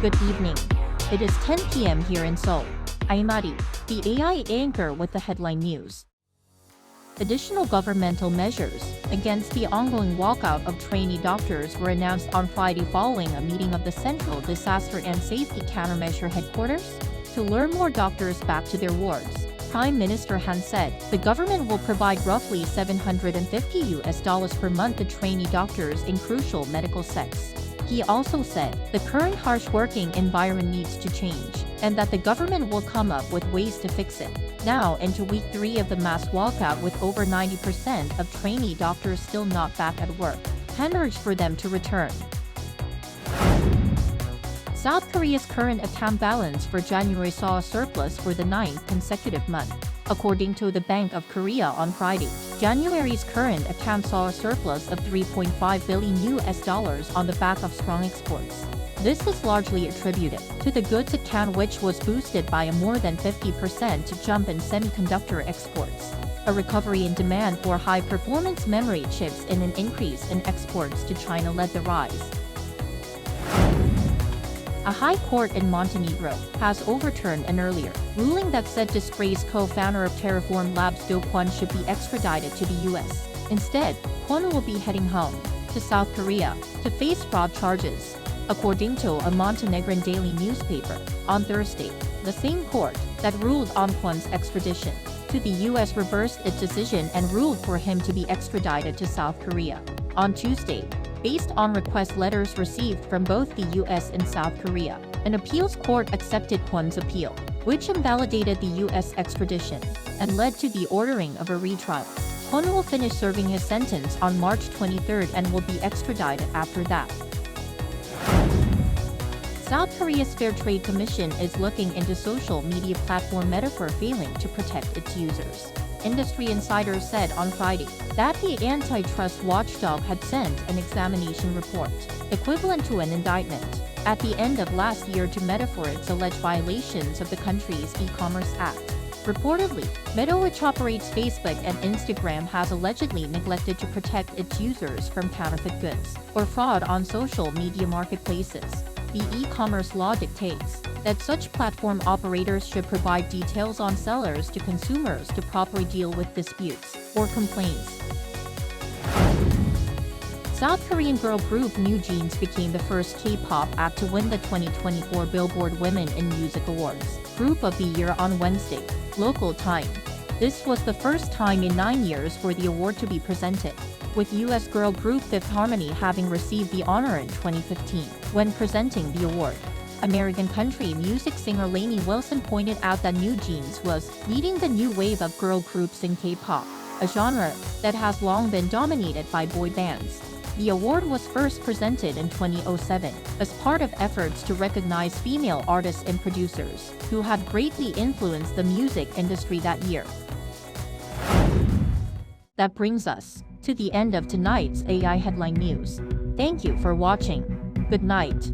Good evening. It is 10 p.m. here in Seoul. I'm Ari, the AI anchor with the headline news. Additional governmental measures against the ongoing walkout of trainee doctors were announced on Friday following a meeting of the Central Disaster and Safety Countermeasure Headquarters. To lure more doctors back to their wards, Prime Minister Han said the government will provide roughly $750 per month to trainee doctors in crucial medical sectors. He also said the current harsh working environment needs to change, and that the government will come up with ways to fix it. Now into week 3 of the mass walkout with over 90% of trainee doctors still not back at work, Han urged for them to return. South Korea's current account balance for January saw a surplus for the 9th consecutive month. According to the Bank of Korea on Friday, January's current account saw a surplus of $3.5 billion on the back of strong exports. This is largely attributed to the goods account, which was boosted by a more than 50% jump in semiconductor exports, a recovery in demand for high-performance memory chips, and an increase in exports to China led the rise. A high court in Montenegro has overturned an earlier ruling that said disgraced co-founder of Terraform Labs Kwon should be extradited to the US. Instead, Kwon will be heading home to South Korea to face fraud charges. According to a Montenegrin daily newspaper, on Thursday, the same court that ruled on Kwon's extradition to the US reversed its decision and ruled for him to be extradited to South Korea. On Tuesday, based on request letters received from both the US and South Korea, an appeals court accepted Kwon's appeal, which invalidated the US extradition and led to the ordering of a retrial. Kwon will finish serving his sentence on March 23 and will be extradited after that. South Korea's Fair Trade Commission is looking into social media platform Meta for failing to protect its users. Industry insiders said on Friday that the antitrust watchdog had sent an examination report, equivalent to an indictment, at the end of last year to Meta for its alleged violations of the country's e-commerce act. Reportedly, Meta, which operates Facebook and Instagram, has allegedly neglected to protect its users from counterfeit goods or fraud on social media marketplaces. The e-commerce law dictates that such platform operators should provide details on sellers to consumers to properly deal with disputes or complaints. South Korean girl group NewJeans became the first K-pop act to win the 2024 Billboard Women in Music Awards Group of the Year on Wednesday, local time. This was the first time in 9 years for the award to be presented, with US girl group Fifth Harmony having received the honor in 2015 when presenting the award. American country music singer Lainey Wilson pointed out that NewJeans was leading the new wave of girl groups in K-pop, a genre that has long been dominated by boy bands. The award was first presented in 2007 as part of efforts to recognize female artists and producers who had greatly influenced the music industry that year. That brings us to the end of tonight's AI headline news. Thank you for watching. Good night.